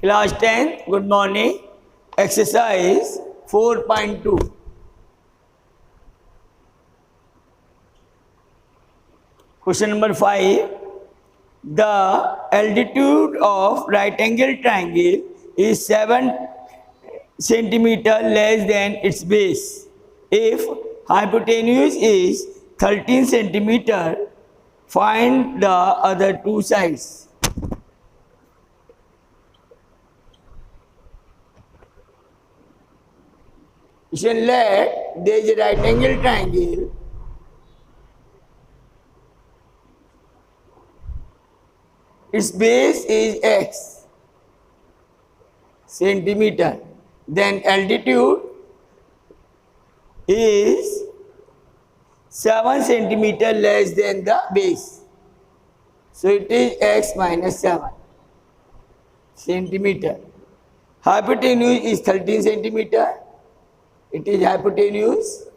Class 10, good morning. Exercise 4.2. Question number 5. The altitude of right angle triangle is 7 centimeter less than its base. If hypotenuse is 13 centimeter, find the other two sides. Let there is a right angle triangle. Its base is x centimeter. Then altitude is 7 centimeter less than the base. So it is x minus 7 centimeter. Hypotenuse is 13 centimeter. It is hypotenuse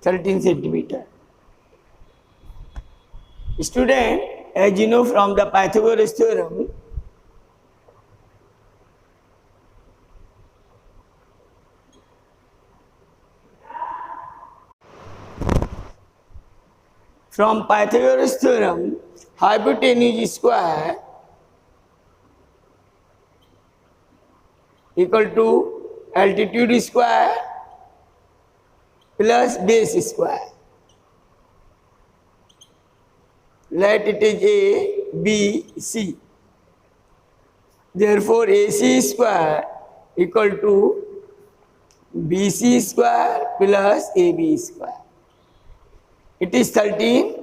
13 centimeter. Student, as you know from the Pythagoras theorem, hypotenuse square equal to altitude square plus base square. Let it is A, B, C. Therefore, AC square equal to BC square plus AB square. It is 13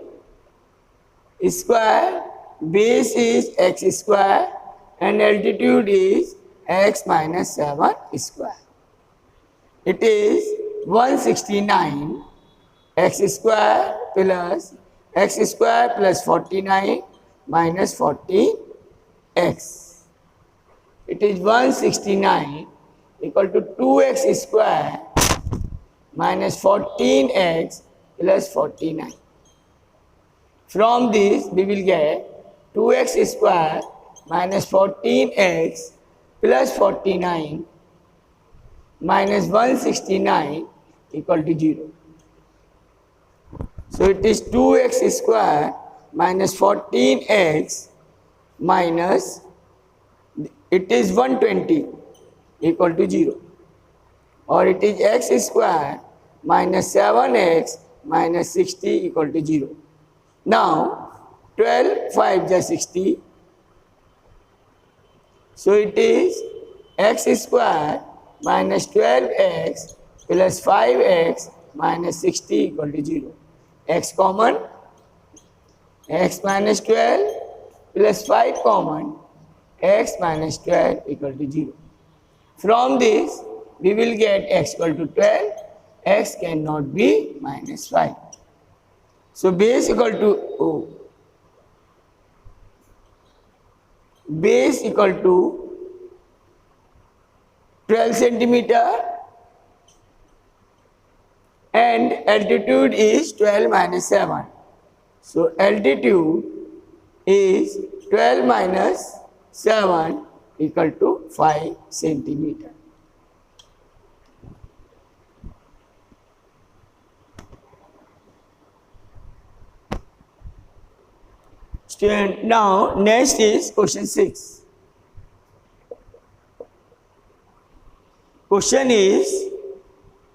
square, base is x square and altitude is x minus 7 square. It is 169 x square plus 49 minus 14x. It is 169 equal to 2x square minus 14x plus 49. From this we will get 2x square minus 14x plus 49 minus 169 equal to 0. So it is 2x square minus 14x minus, it is 120 equal to 0. Or it is x square minus 7x minus 60 equal to 0. Now 12, 5 is 60. So it is x square minus 12x plus 5x minus 60 equal to 0. X common, x minus 12 plus 5 common, x minus 12 equal to 0. From this, we will get x equal to 12, x cannot be minus 5. So base equal to base equal to 12 centimeter and altitude is 12 minus 7. So altitude is 12 minus 7 equal to 5 centimeter. Student, now next is question 6. Question is,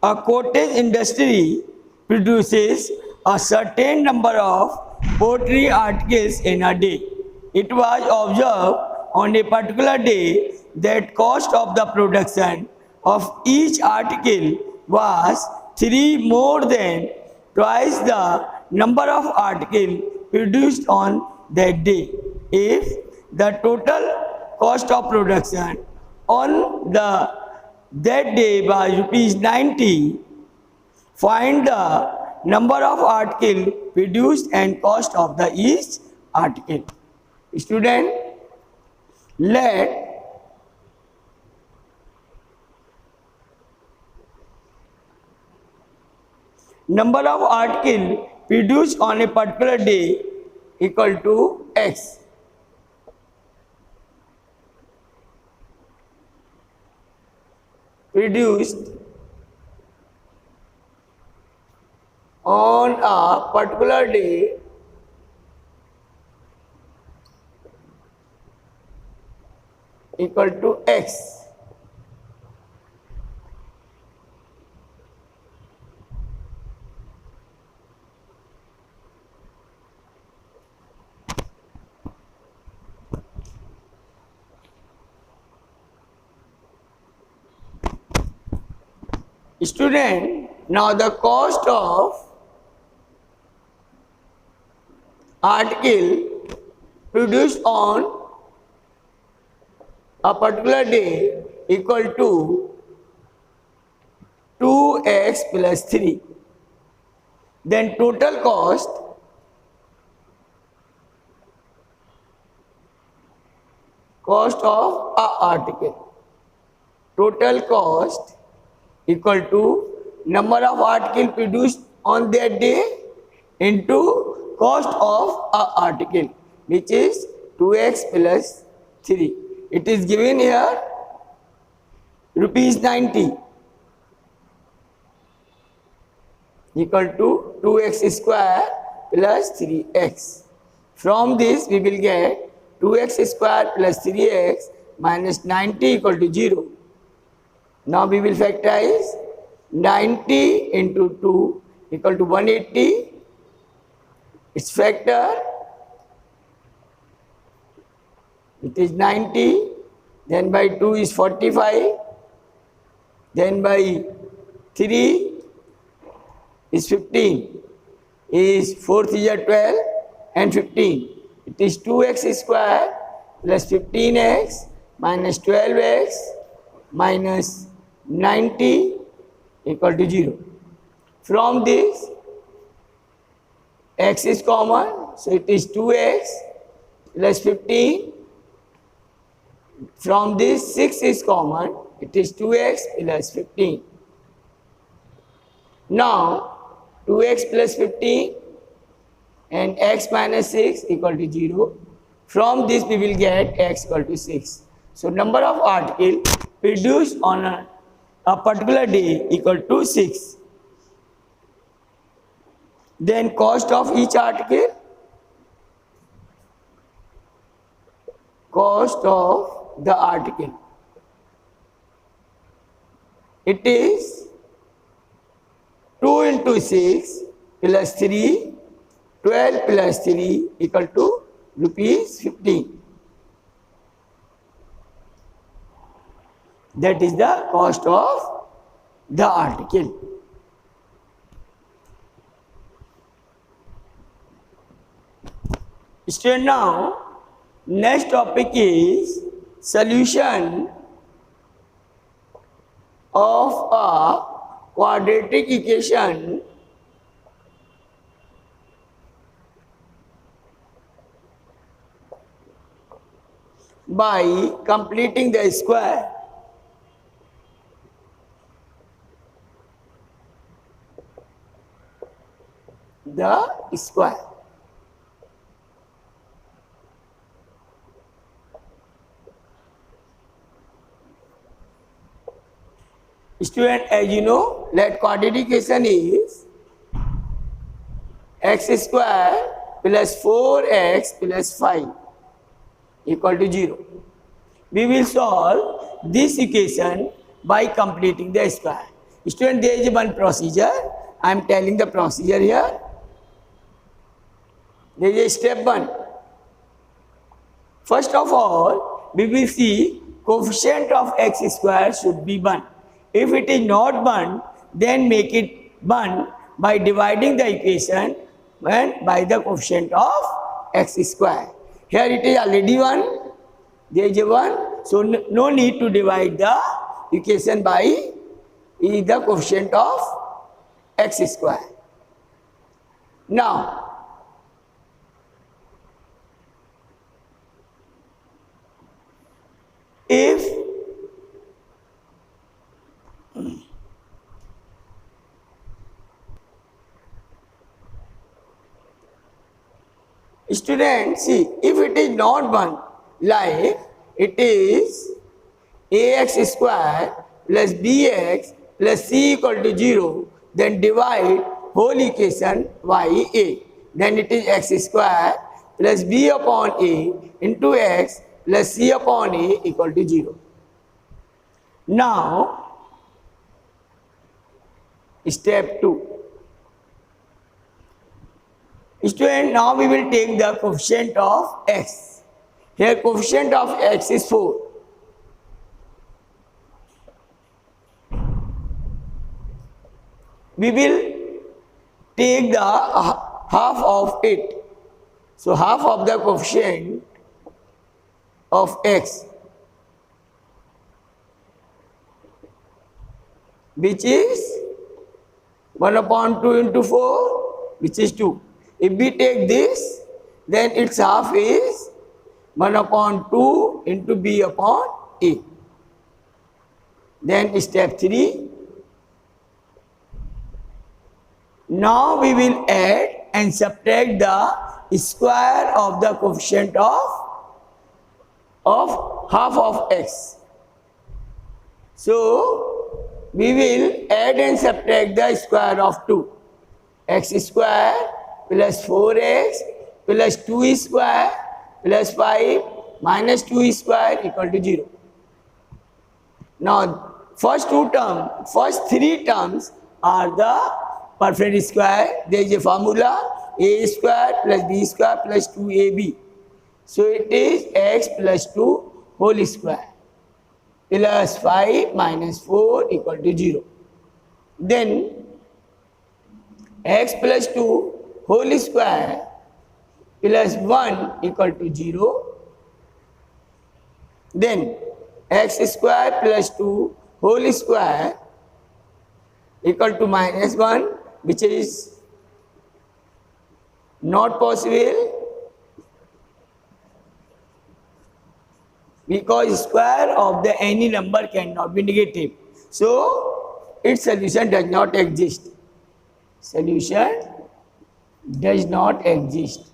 a cottage industry produces a certain number of pottery articles in a day. It was observed on a particular day that cost of the production of each article was 3 more than twice the number of articles produced on that day. If the total cost of production on that day was rupees 90, find the number of articles produced and cost of the each article. Student, let number of articles produced on a particular day equal to x. produced on a particular day equal to X. Student, now the cost of article produced on a particular day equal to 2x plus 3. Then total cost of a article. Total cost equal to number of articles produced on that day into cost of a article, which is 2x plus 3. It is given here rupees 90 equal to 2x square plus 3x. From this we will get 2x square plus 3x minus 90 equal to 0. Now we will factorize 90 into 2 equal to 180. Its factor, it is 90, then by 2 is 45, then by 3 is 15, is 4 is 12 and 15. It is 2x square plus 15x minus 12x minus 90 equal to 0. From this, x is common, so it is 2x plus 15. From this, 6 is common, it is 2x plus 15. Now, 2x plus 15 and x minus 6 equal to 0. From this, we will get x equal to 6. So, number of articles produced on a particular day equal to 6. Then cost of each article, cost of the article, it is 2 into 6 plus 3, 12 plus 3 equal to rupees 15. That is the cost of the article. Student, now next topic is solution of a quadratic equation by completing the square. The square. Student, as you know, that quadratic equation is x square plus 4x plus 5 equal to 0. We will solve this equation by completing the square. Student, there is one procedure. I am telling the procedure here. There is a step 1. First of all, we will see coefficient of x square should be 1. If it is not 1, then make it 1 by dividing the equation by the coefficient of x square. Here it is already 1, there is a 1, so no need to divide the equation by the coefficient of x square. Now, if student, see, if it is not 1, like it is ax square plus bx plus c equal to 0, then divide whole equation y a. Then it is x square plus b upon a into x plus c upon a equal to 0. Now, step 2. Student, now we will take the coefficient of x. Here coefficient of x is 4. We will take the half of it. So half of the coefficient of x, which is 1 upon 2 into 4, which is 2. If we take this, then its half is 1 upon 2 into b upon a. Then step 3. Now we will add and subtract the square of the coefficient of half of x. So we will add and subtract the square of 2. X square plus 4x plus 2 square plus 5 minus 2 square equal to 0. Now first 3 terms are the perfect square. There is a formula a square plus b square plus 2ab. So it is x plus 2 whole square plus 5 minus 4 equal to 0. Then x plus 2 whole square plus 1 equal to 0. Then x square plus 2 whole square equal to minus 1, which is not possible because square of the any number cannot be negative. So its solution does not exist. Solution does not exist.